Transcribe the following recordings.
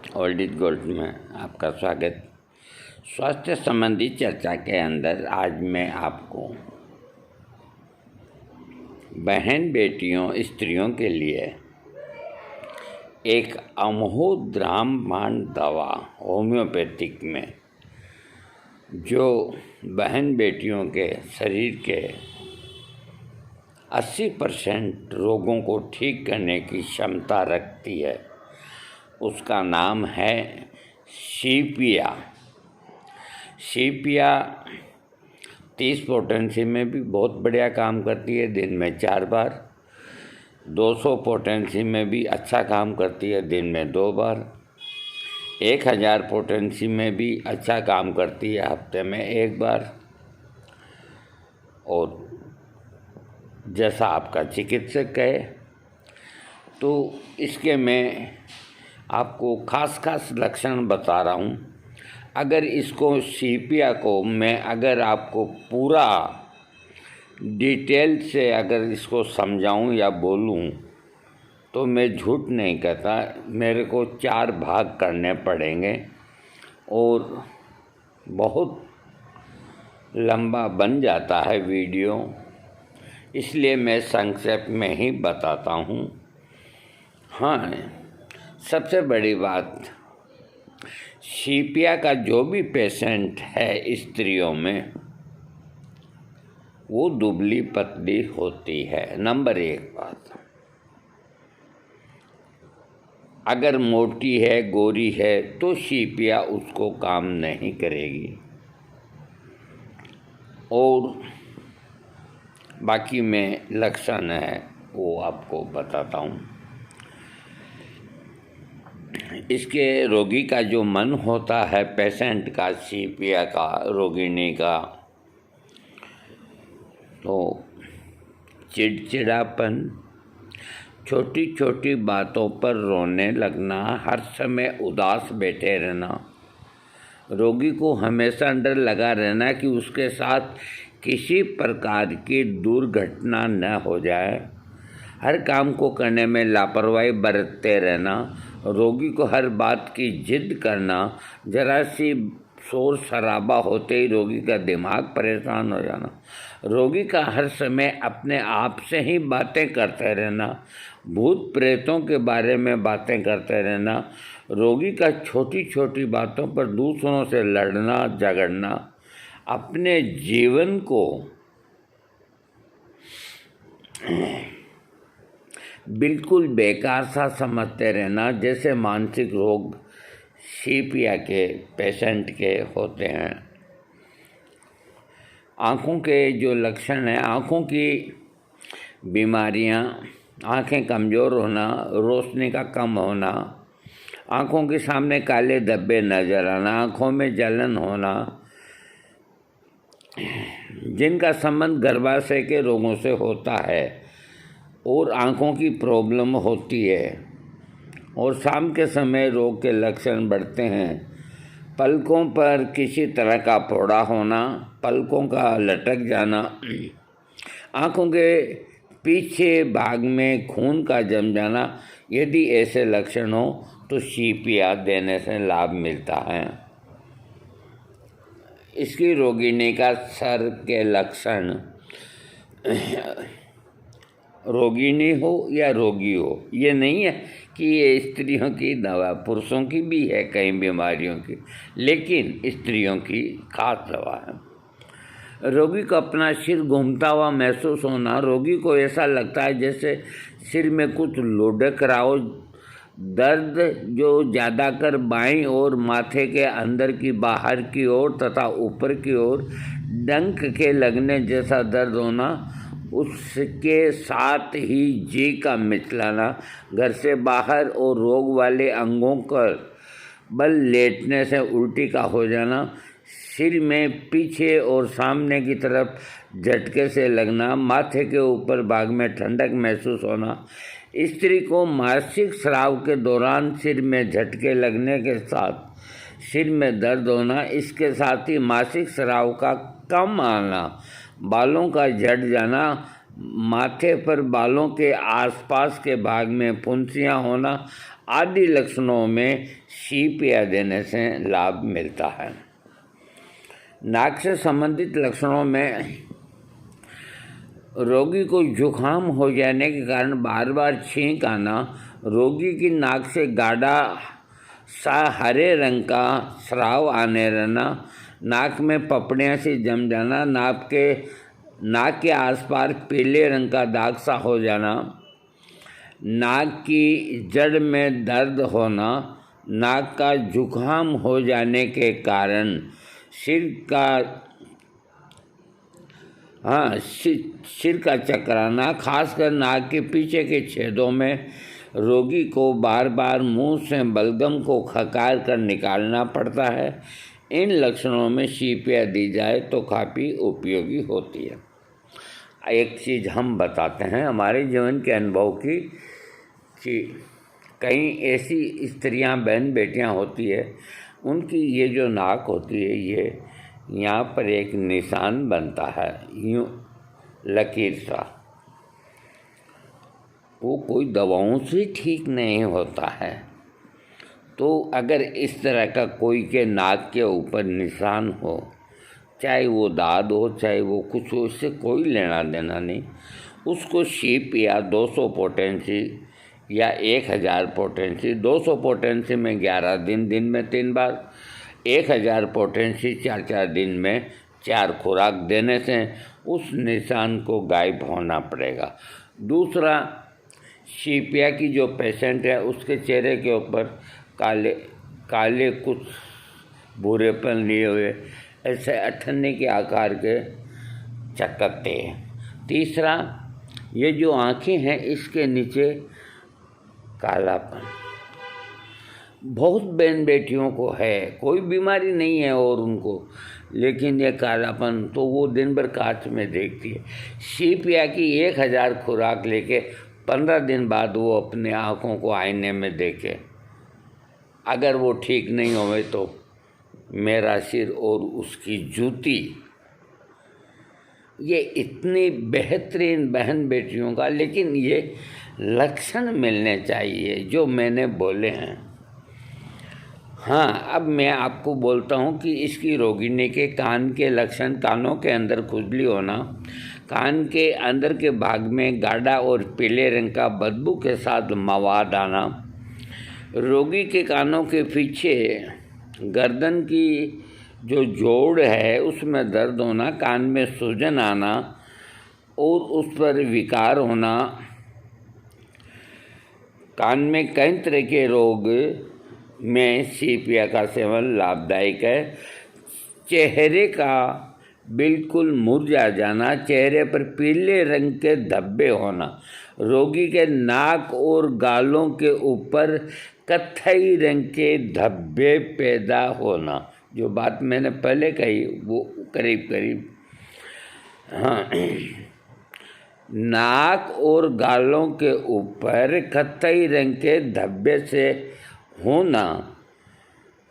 Old is gold में आपका स्वागत। स्वास्थ्य संबंधी चर्चा के अंदर आज मैं आपको बहन बेटियों स्त्रियों के लिए एक अमोद रामबाण दवा होम्योपैथिक में जो बहन बेटियों के शरीर के 80% रोगों को ठीक करने की क्षमता रखती है, उसका नाम है सीपिया। सीपिया 30 पोटेंसी में भी बहुत बढ़िया काम करती है, दिन में 4 बार। 200 पोटेंसी में भी अच्छा काम करती है, दिन में 2 बार। 1000 पोटेंसी में भी अच्छा काम करती है, हफ्ते में 1 बार। और जैसा आपका चिकित्सक कहे, तो इसके मैं आपको खास लक्षण बता रहा हूँ। अगर इसको सीपिया को मैं अगर आपको पूरा डिटेल से अगर इसको समझाऊँ या बोलूँ तो मैं झूठ नहीं कहता, मेरे को 4 भाग करने पड़ेंगे और बहुत लंबा बन जाता है वीडियो, इसलिए मैं संक्षेप में ही बताता हूँ। हाँ, सबसे बड़ी बात, सीपिया का जो भी पेशेंट है स्त्रियों में, वो दुबली पतली होती है। नंबर 1 बात, अगर मोटी है गोरी है तो सीपिया उसको काम नहीं करेगी। और बाकी में लक्षण है वो आपको बताता हूँ। इसके रोगी का जो मन होता है पेशेंट का, सीपिया का, रोगिणी का, तो चिड़चिड़ापन, छोटी छोटी बातों पर रोने लगना, हर समय उदास बैठे रहना, रोगी को हमेशा डर लगा रहना कि उसके साथ किसी प्रकार की दुर्घटना न हो जाए, हर काम को करने में लापरवाही बरतते रहना, रोगी को हर बात की जिद करना, जरा सी शोर शराबा होते ही रोगी का दिमाग परेशान हो जाना, रोगी का हर समय अपने आप से ही बातें करते रहना, भूत प्रेतों के बारे में बातें करते रहना, रोगी का छोटी छोटी बातों पर दूसरों से लड़ना झगड़ना, अपने जीवन को बिल्कुल बेकार सा समझते रहना, जैसे मानसिक रोग सीपिया के पेशेंट के होते हैं। आँखों के जो लक्षण हैं, आँखों की बीमारियाँ, आँखें कमज़ोर होना, रोशनी का कम होना, आँखों के सामने काले धब्बे नज़र आना, आँखों में जलन होना, जिनका संबंध गर्भाशय के रोगों से होता है और आँखों की प्रॉब्लम होती है, और शाम के समय रोग के लक्षण बढ़ते हैं। पलकों पर किसी तरह का फोड़ा होना, पलकों का लटक जाना, आँखों के पीछे भाग में खून का जम जाना, यदि ऐसे लक्षण हो तो सीपिया देने से लाभ मिलता है। इसकी रोगिणी का सर के लक्षण, रोगिणी हो या रोगी हो, ये नहीं है कि ये स्त्रियों की दवा, पुरुषों की भी है कई बीमारियों की, लेकिन स्त्रियों की खास दवा है। रोगी को अपना सिर घूमता हुआ महसूस होना, रोगी को ऐसा लगता है जैसे सिर में कुछ लुढ़क रहा हो, दर्द जो ज़्यादातर बाईं ओर माथे के अंदर की बाहर की ओर तथा ऊपर की ओर डंक के लगने जैसा दर्द होना, उसके साथ ही जी का मिचलाना, घर से बाहर और रोग वाले अंगों पर बल लेटने से उल्टी का हो जाना, सिर में पीछे और सामने की तरफ झटके से लगना, माथे के ऊपर भाग में ठंडक महसूस होना, स्त्री को मासिक स्राव के दौरान सिर में झटके लगने के साथ सिर में दर्द होना, इसके साथ ही मासिक स्राव का कम आना, बालों का झड़ जाना, माथे पर बालों के आसपास के भाग में फुंसियाँ होना, आदि लक्षणों में सीपिया देने से लाभ मिलता है। नाक से संबंधित लक्षणों में रोगी को जुखाम हो जाने के कारण बार बार छींक आना, रोगी की नाक से गाढ़ा सा हरे रंग का स्राव आने रहना, नाक में पपड़ियाँ सी जम जाना, नाक के आसपास पीले रंग का दाग सा हो जाना, नाक की जड़ में दर्द होना, नाक का जुखाम हो जाने के कारण सिर का चकराना, खासकर नाक के पीछे के छेदों में रोगी को बार बार मुंह से बलगम को खकार कर निकालना पड़ता है। इन लक्षणों में सीपिया दी जाए तो काफ़ी उपयोगी होती है। एक चीज़ हम बताते हैं हमारे जीवन के अनुभव की, कि कई ऐसी स्त्रियां बहन बेटियां होती है, उनकी ये जो नाक होती है, ये यहाँ पर एक निशान बनता है, यूँ लकीर सा, वो कोई दवाओं से ठीक नहीं होता है। तो अगर इस तरह का कोई के नाक के ऊपर निशान हो, चाहे वो दाद हो चाहे वो कुछ हो, इससे कोई लेना देना नहीं। उसको शीप या 200 पोटेंसी या 1000 पोटेंसी, 200 पोटेंसी में 11 दिन में 3 बार, 1000 पोटेंसी 4 दिन में 4 खुराक देने से उस निशान को गायब होना पड़ेगा। दूसरा, सीपिया की जो पेशेंट है उसके चेहरे के ऊपर काले काले कुछ भूरेपन लिए हुए ऐसे अठन्नी के आकार के चकत्ते हैं। तीसरा, ये जो आँखें हैं इसके नीचे कालापन, बहुत बहन बेटियों को है, कोई बीमारी नहीं है और उनको, लेकिन ये कालापन तो वो दिन भर कांच में देखती है। सीपिया की 1000 खुराक लेके 15 दिन बाद वो अपने आँखों को आईने में देखे, अगर वो ठीक नहीं होवे तो मेरा सिर और उसकी जूती। ये इतनी बेहतरीन बहन बेटियों का, लेकिन ये लक्षण मिलने चाहिए जो मैंने बोले हैं। हाँ, अब मैं आपको बोलता हूँ कि इसकी रोगिणी के कान के लक्षण: कानों के अंदर खुजली होना, कान के अंदर के भाग में गाढ़ा और पीले रंग का बदबू के साथ मवाद आना, रोगी के कानों के पीछे गर्दन की जो जोड़ है उसमें दर्द होना, कान में सूजन आना और उस पर विकार होना, कान में कई तरह के रोग में सीपिया का सेवन लाभदायक है। चेहरे का बिल्कुल मुरझा जाना, चेहरे पर पीले रंग के धब्बे होना, रोगी के नाक और गालों के ऊपर कत्थई रंग के धब्बे पैदा होना, जो बात मैंने पहले कही वो करीब करीब, हाँ, नाक और गालों के ऊपर कत्थई रंग के धब्बे से होना,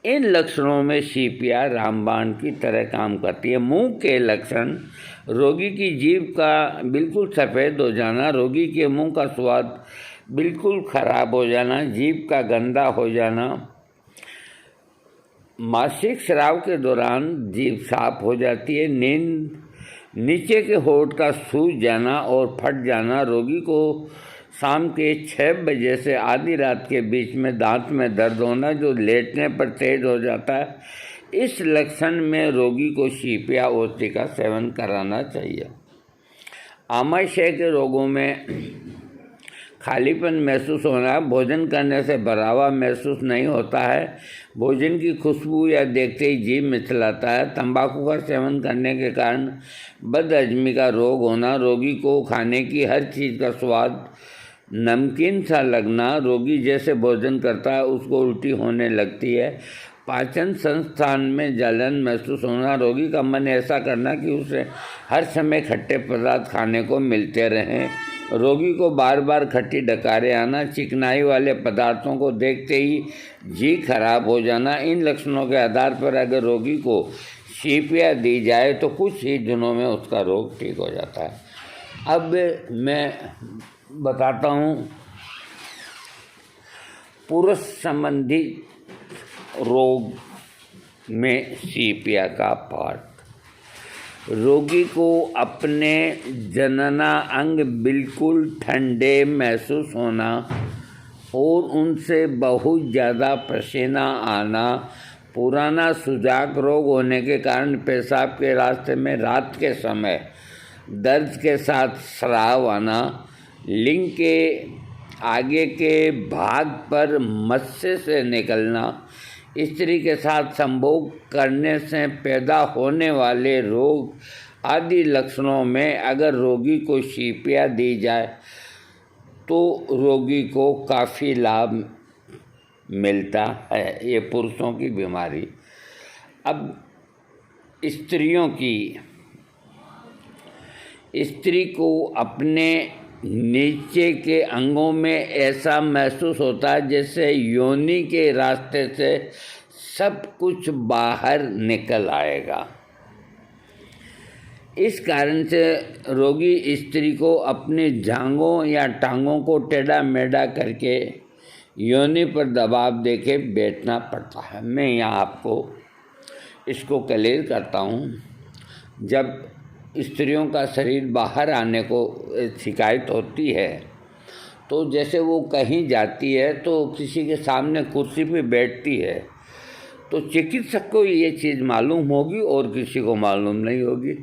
इन लक्षणों में सीपिया रामबाण की तरह काम करती है। मुंह के लक्षण: रोगी की जीभ का बिल्कुल सफ़ेद हो जाना, रोगी के मुंह का स्वाद बिल्कुल खराब हो जाना, जीभ का गंदा हो जाना, मासिक स्राव के दौरान जीभ साफ हो जाती है, नींद, नीचे के होंठ का सूज जाना और फट जाना, रोगी को शाम के 6 बजे से आधी रात के बीच में दांत में दर्द होना जो लेटने पर तेज हो जाता है। इस लक्षण में रोगी को सीपिया औषधि का सेवन कराना चाहिए। आमाशय के रोगों में खालीपन महसूस होना, भोजन करने से भरावा महसूस नहीं होता है, भोजन की खुशबू या देखते ही जीभ मिचलाता है, तंबाकू का सेवन करने के कारण बदहजमी का रोग होना, रोगी को खाने की हर चीज़ का स्वाद नमकीन सा लगना, रोगी जैसे भोजन करता है उसको उल्टी होने लगती है, पाचन संस्थान में जलन महसूस होना, रोगी का मन ऐसा करना कि उसे हर समय खट्टे पदार्थ खाने को मिलते रहें, रोगी को बार बार खट्टी डकारें आना, चिकनाई वाले पदार्थों को देखते ही जी खराब हो जाना। इन लक्षणों के आधार पर अगर रोगी को सीपिया दी जाए तो कुछ ही दिनों में उसका रोग ठीक हो जाता है। अब मैं बताता हूँ पुरुष संबंधी रोग में सीपिया का पार्ट। रोगी को अपने जनना अंग बिल्कुल ठंडे महसूस होना और उनसे बहुत ज़्यादा पसीना आना, पुराना सुजाक रोग होने के कारण पेशाब के रास्ते में रात के समय दर्द के साथ स्राव आना, लिंग के आगे के भाग पर मस्से से निकलना, स्त्री के साथ संभोग करने से पैदा होने वाले रोग आदि लक्षणों में अगर रोगी को सीपिया दी जाए तो रोगी को काफ़ी लाभ मिलता है। ये पुरुषों की बीमारी। अब स्त्री को अपने नीचे के अंगों में ऐसा महसूस होता है जैसे योनि के रास्ते से सब कुछ बाहर निकल आएगा। इस कारण से रोगी स्त्री को अपनी जांघों या टांगों को टेढ़ा मेढ़ा करके योनि पर दबाव देके बैठना पड़ता है। मैं यहाँ आपको इसको क्लियर करता हूँ। जब स्त्रियों का शरीर बाहर आने को शिकायत होती है तो जैसे वो कहीं जाती है तो किसी के सामने कुर्सी पे बैठती है तो चिकित्सक को ये चीज़ मालूम होगी और किसी को मालूम नहीं होगी।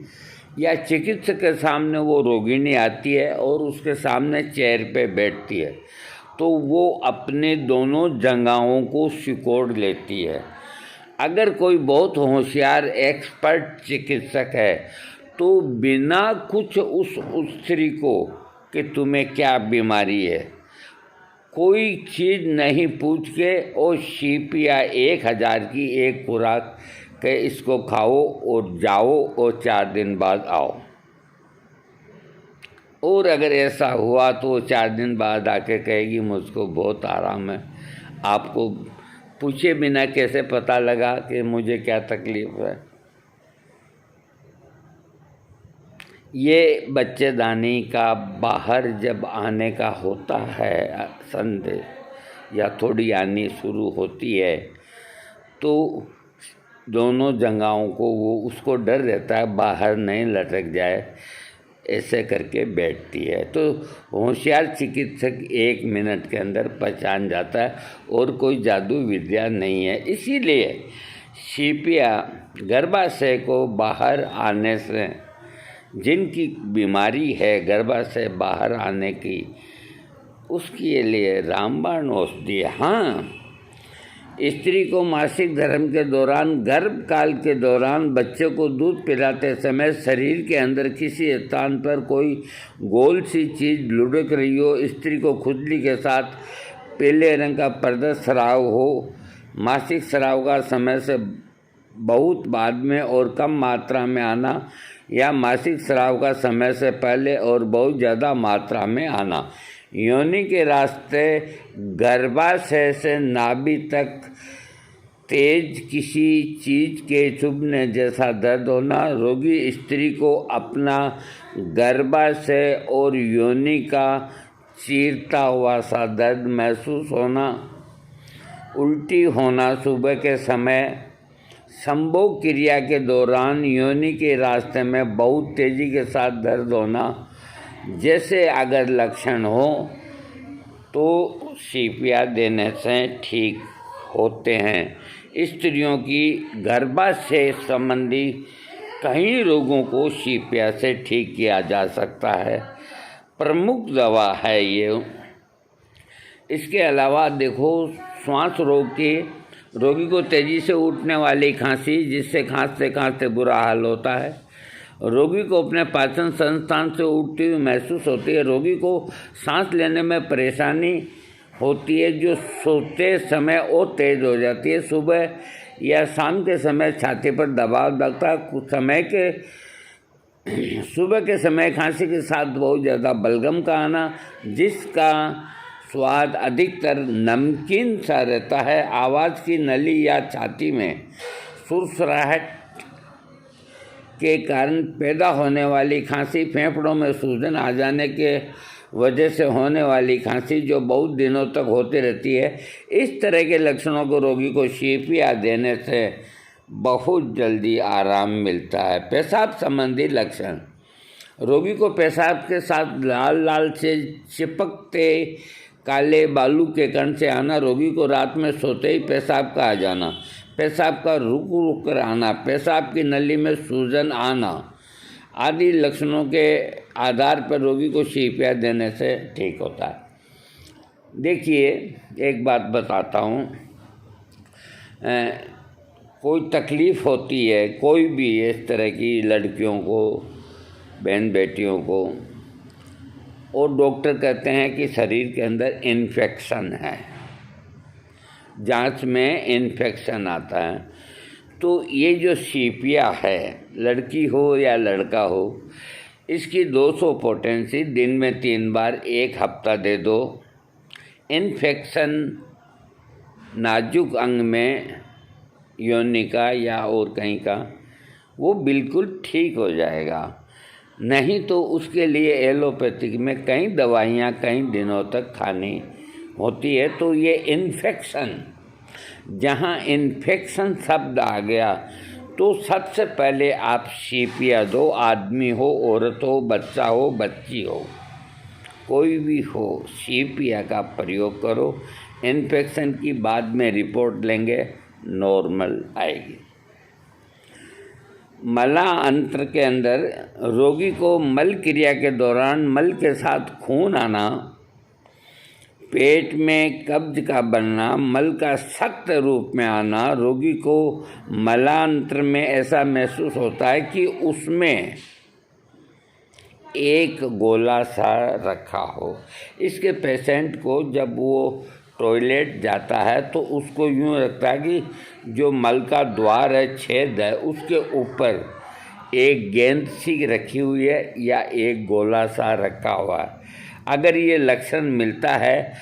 या चिकित्सक के सामने वो रोगिणी आती है और उसके सामने चेयर पे बैठती है तो वो अपने दोनों जंघाओं को सिकोड़ लेती है। अगर कोई बहुत होशियार एक्सपर्ट चिकित्सक है तो बिना कुछ उस स्त्री को कि तुम्हें क्या बीमारी है, कोई चीज़ नहीं पूछ के और सीपिया 1000 की एक खुराक के इसको खाओ और जाओ और 4 दिन बाद आओ। और अगर ऐसा हुआ तो 4 दिन बाद आके कहेगी मुझको बहुत आराम है। आपको पूछे बिना कैसे पता लगा कि मुझे क्या तकलीफ़ है। ये बच्चेदानी का बाहर जब आने का होता है संदेह या थोड़ी आनी शुरू होती है तो दोनों जगहों को वो उसको डर रहता है बाहर नहीं लटक जाए, ऐसे करके बैठती है। तो होशियार चिकित्सक 1 मिनट के अंदर पहचान जाता है और कोई जादू विद्या नहीं है। इसीलिए सीपिया गर्भाशय को बाहर आने से, जिनकी बीमारी है गर्भाशय बाहर आने की, उसके लिए रामबाण औषधि। हाँ, स्त्री को मासिक धर्म के दौरान, गर्भकाल के दौरान बच्चे को दूध पिलाते समय शरीर के अंदर किसी स्थान पर कोई गोल सी चीज़ लुढ़क रही हो, स्त्री को खुजली के साथ पीले रंग का प्रदर्श स्राव हो, मासिक स्राव का समय से बहुत बाद में और कम मात्रा में आना या मासिक स्राव का समय से पहले और बहुत ज़्यादा मात्रा में आना, योनि के रास्ते गर्भाशय से नाभि तक तेज किसी चीज़ के चुभने जैसा दर्द होना, रोगी स्त्री को अपना गर्भाशय और योनि का चीरता हुआ सा दर्द महसूस होना, उल्टी होना, सुबह के समय संभोग क्रिया के दौरान योनि के रास्ते में बहुत तेज़ी के साथ दर्द होना, जैसे अगर लक्षण हो तो सीपिया देने से ठीक होते हैं। स्त्रियों की गर्भाशय संबंधी कई रोगों को सीपिया से ठीक किया जा सकता है। प्रमुख दवा है ये। इसके अलावा देखो, श्वास रोग की रोगी को तेज़ी से उठने वाली खांसी, जिससे खांसते खांसते बुरा हाल होता है, रोगी को अपने पाचन संस्थान से उठती हुई महसूस होती है, रोगी को सांस लेने में परेशानी होती है जो सोते समय और तेज़ हो जाती है, सुबह या शाम के समय छाती पर दबाव लगता है, कुछ समय के सुबह के समय खांसी के साथ बहुत ज़्यादा बलगम का आना, जिसका स्वाद अधिकतर नमकीन सा रहता है, आवाज़ की नली या छाती में सुरसराहट के कारण पैदा होने वाली खांसी, फेफड़ों में सूजन आ जाने के वजह से होने वाली खांसी जो बहुत दिनों तक होती रहती है, इस तरह के लक्षणों को रोगी को शीपिया देने से बहुत जल्दी आराम मिलता है। पेशाब संबंधी लक्षण, रोगी को पेशाब के साथ लाल लाल से चिपकते काले बालू के कण से आना, रोगी को रात में सोते ही पेशाब का आ जाना, पेशाब का रुक रुक कर आना, पेशाब की नली में सूजन आना आदि लक्षणों के आधार पर रोगी को शीपिया देने से ठीक होता है। देखिए, एक बात बताता हूँ, कोई तकलीफ़ होती है कोई भी इस तरह की लड़कियों को, बहन बेटियों को, और डॉक्टर कहते हैं कि शरीर के अंदर इन्फेक्शन है, जांच में इन्फेक्शन आता है, तो ये जो शीपिया है, लड़की हो या लड़का हो, इसकी 200 पोटेंसी दिन में 3 बार 1 हफ्ता दे दो। इन्फेक्शन नाजुक अंग में, योनि का या और कहीं का, वो बिल्कुल ठीक हो जाएगा। नहीं तो उसके लिए एलोपैथिक में कई दवाइयाँ कई दिनों तक खानी होती है। तो ये इन्फेक्शन, जहाँ इन्फेक्शन शब्द आ गया तो सबसे पहले आप शीपिया दो। आदमी हो, औरत हो, बच्चा हो, बच्ची हो, कोई भी हो, शीपिया का प्रयोग करो। इन्फेक्शन की बाद में रिपोर्ट लेंगे, नॉर्मल आएगी। मलांत्र के अंदर रोगी को मल क्रिया के दौरान मल के साथ खून आना, पेट में कब्ज का बनना, मल का सख्त रूप में आना, रोगी को मलांत्र में ऐसा महसूस होता है कि उसमें एक गोला सा रखा हो। इसके पेशेंट को जब वो टॉयलेट जाता है तो उसको यूँ लगता है कि जो मल का द्वार है, छेद है, उसके ऊपर एक गेंद सी रखी हुई है या एक गोला सा रखा हुआ है। अगर ये लक्षण मिलता है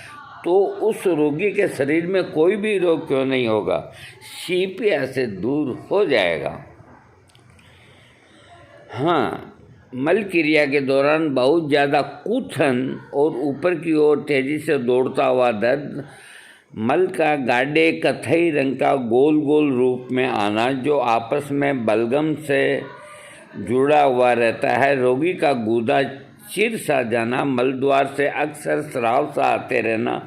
तो उस रोगी के शरीर में कोई भी रोग क्यों नहीं होगा, शीपिया से दूर हो जाएगा। हाँ, मल क्रिया के दौरान बहुत ज़्यादा कूथन और ऊपर की ओर तेज़ी से दौड़ता हुआ दर्द, मल का गाढ़े कथई रंग का गोल गोल रूप में आना जो आपस में बलगम से जुड़ा हुआ रहता है, रोगी का गूदा चिर सा जाना, मल द्वार से अक्सर स्राव सा आते रहना,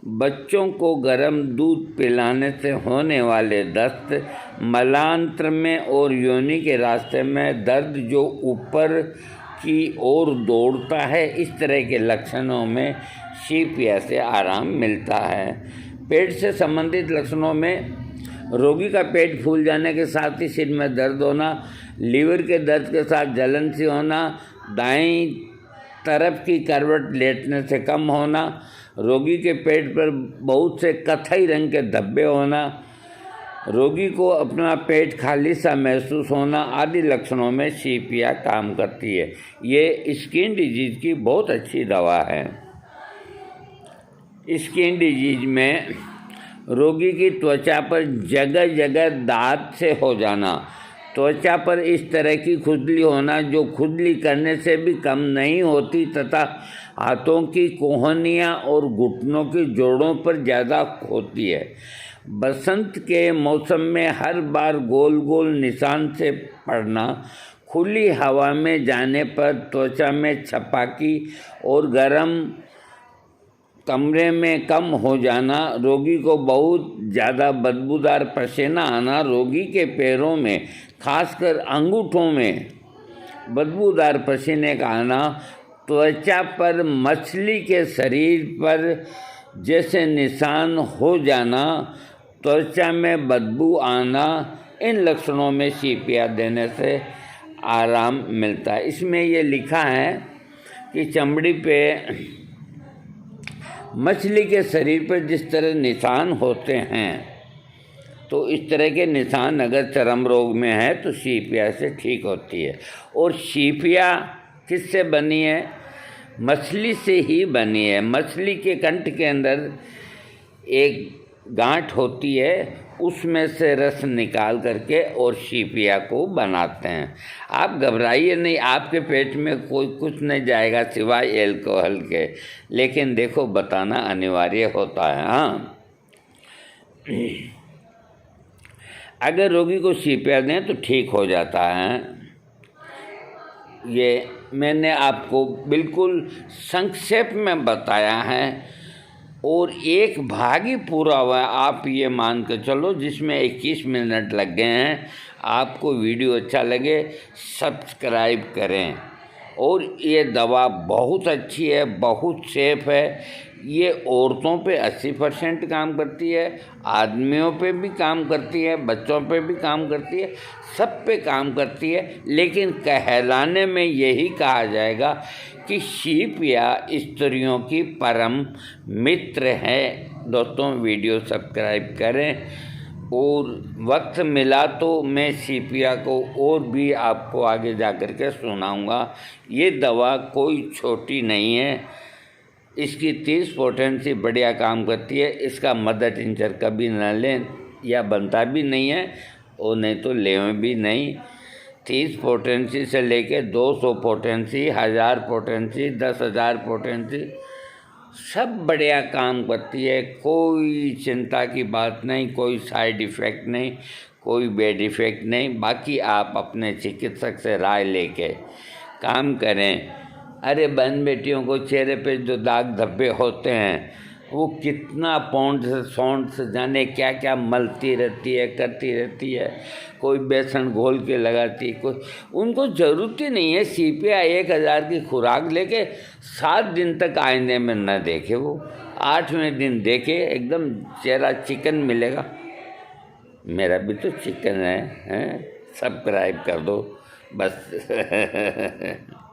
बच्चों को गर्म दूध पिलाने से होने वाले दस्त, मलांत्र में और योनि के रास्ते में दर्द जो ऊपर की ओर दौड़ता है, इस तरह के लक्षणों में शीपिया से आराम मिलता है। पेट से संबंधित लक्षणों में रोगी का पेट फूल जाने के साथ ही सिर में दर्द होना, लीवर के दर्द के साथ जलन सी होना, दाईं तरफ की करवट लेटने से कम होना, रोगी के पेट पर बहुत से कथई रंग के धब्बे होना, रोगी को अपना पेट खाली सा महसूस होना आदि लक्षणों में शीपिया काम करती है। ये स्किन डिजीज की बहुत अच्छी दवा है। स्किन डिजीज में रोगी की त्वचा पर जगह जगह दाग से हो जाना, त्वचा पर इस तरह की खुजली होना जो खुजली करने से भी कम नहीं होती तथा हाथों की कोहनियाँ और घुटनों की जोड़ों पर ज़्यादा होती है। बसंत के मौसम में हर बार गोल गोल निशान से पड़ना, खुली हवा में जाने पर त्वचा में छपाकी और गर्म कमरे में कम हो जाना, रोगी को बहुत ज़्यादा बदबूदार पसीना आना, रोगी के पैरों में खासकर अंगूठों में बदबूदार पसीने का आना, त्वचा पर मछली के शरीर पर जैसे निशान हो जाना, त्वचा में बदबू आना, इन लक्षणों में शीपिया देने से आराम मिलता है। इसमें ये लिखा है कि चमड़ी पे मछली के शरीर पर जिस तरह निशान होते हैं, तो इस तरह के निशान अगर चर्म रोग में है तो शीपिया से ठीक होती है। और शीपिया किससे बनी है? मछली से ही बनी है। मछली के कंठ के अंदर एक गांठ होती है उसमें से रस निकाल करके और शीपिया को बनाते हैं। आप घबराइए नहीं, आपके पेट में कोई कुछ नहीं जाएगा सिवाय एल्कोहल के, लेकिन देखो बताना अनिवार्य होता है। हाँ, अगर रोगी को शीपिया दें तो ठीक हो जाता है। ये मैंने आपको बिल्कुल संक्षेप में बताया है और एक भाग ही पूरा हुआ है, आप ये मान के चलो, जिसमें 21 मिनट लग गए हैं। आपको वीडियो अच्छा लगे सब्सक्राइब करें। और ये दवा बहुत अच्छी है, बहुत सेफ है। ये औरतों पे 80% काम करती है, आदमियों पे भी काम करती है, बच्चों पे भी काम करती है, सब पे काम करती है। लेकिन कहलाने में यही कहा जाएगा कि शीपिया स्त्रियों की परम मित्र है। दोस्तों वीडियो सब्सक्राइब करें और वक्त मिला तो मैं शीपिया को और भी आपको आगे जा कर के सुनाऊंगा। ये दवा कोई छोटी नहीं है, इसकी 30 पोटेंसी बढ़िया काम करती है। इसका मदर टिंचर कभी न लें, या बनता भी नहीं है और नहीं तो लें भी नहीं। 30 पोटेंसी से लेके 200 पोटेंसी, 1000 पोटेंसी, 10,000 पोटेंसी, सब बढ़िया काम करती है। कोई चिंता की बात नहीं, कोई साइड इफ़ेक्ट नहीं, कोई बेड इफ़ेक्ट नहीं। बाकी आप अपने चिकित्सक से राय लेके काम करें। अरे बहन बेटियों को चेहरे पे जो दाग धब्बे होते हैं, वो कितना पौंड से सौंड से जाने क्या क्या मलती रहती है, करती रहती है। कोई बेसन घोल के लगाती, कोई, उनको ज़रूरत ही नहीं है। शीपिया 1000 की खुराक लेके 7 दिन तक आईने में न देखे, वो 8वें दिन देखे एकदम चेहरा चिकन मिलेगा। मेरा भी तो चिकन है, हैं? सब्सक्राइब कर दो बस।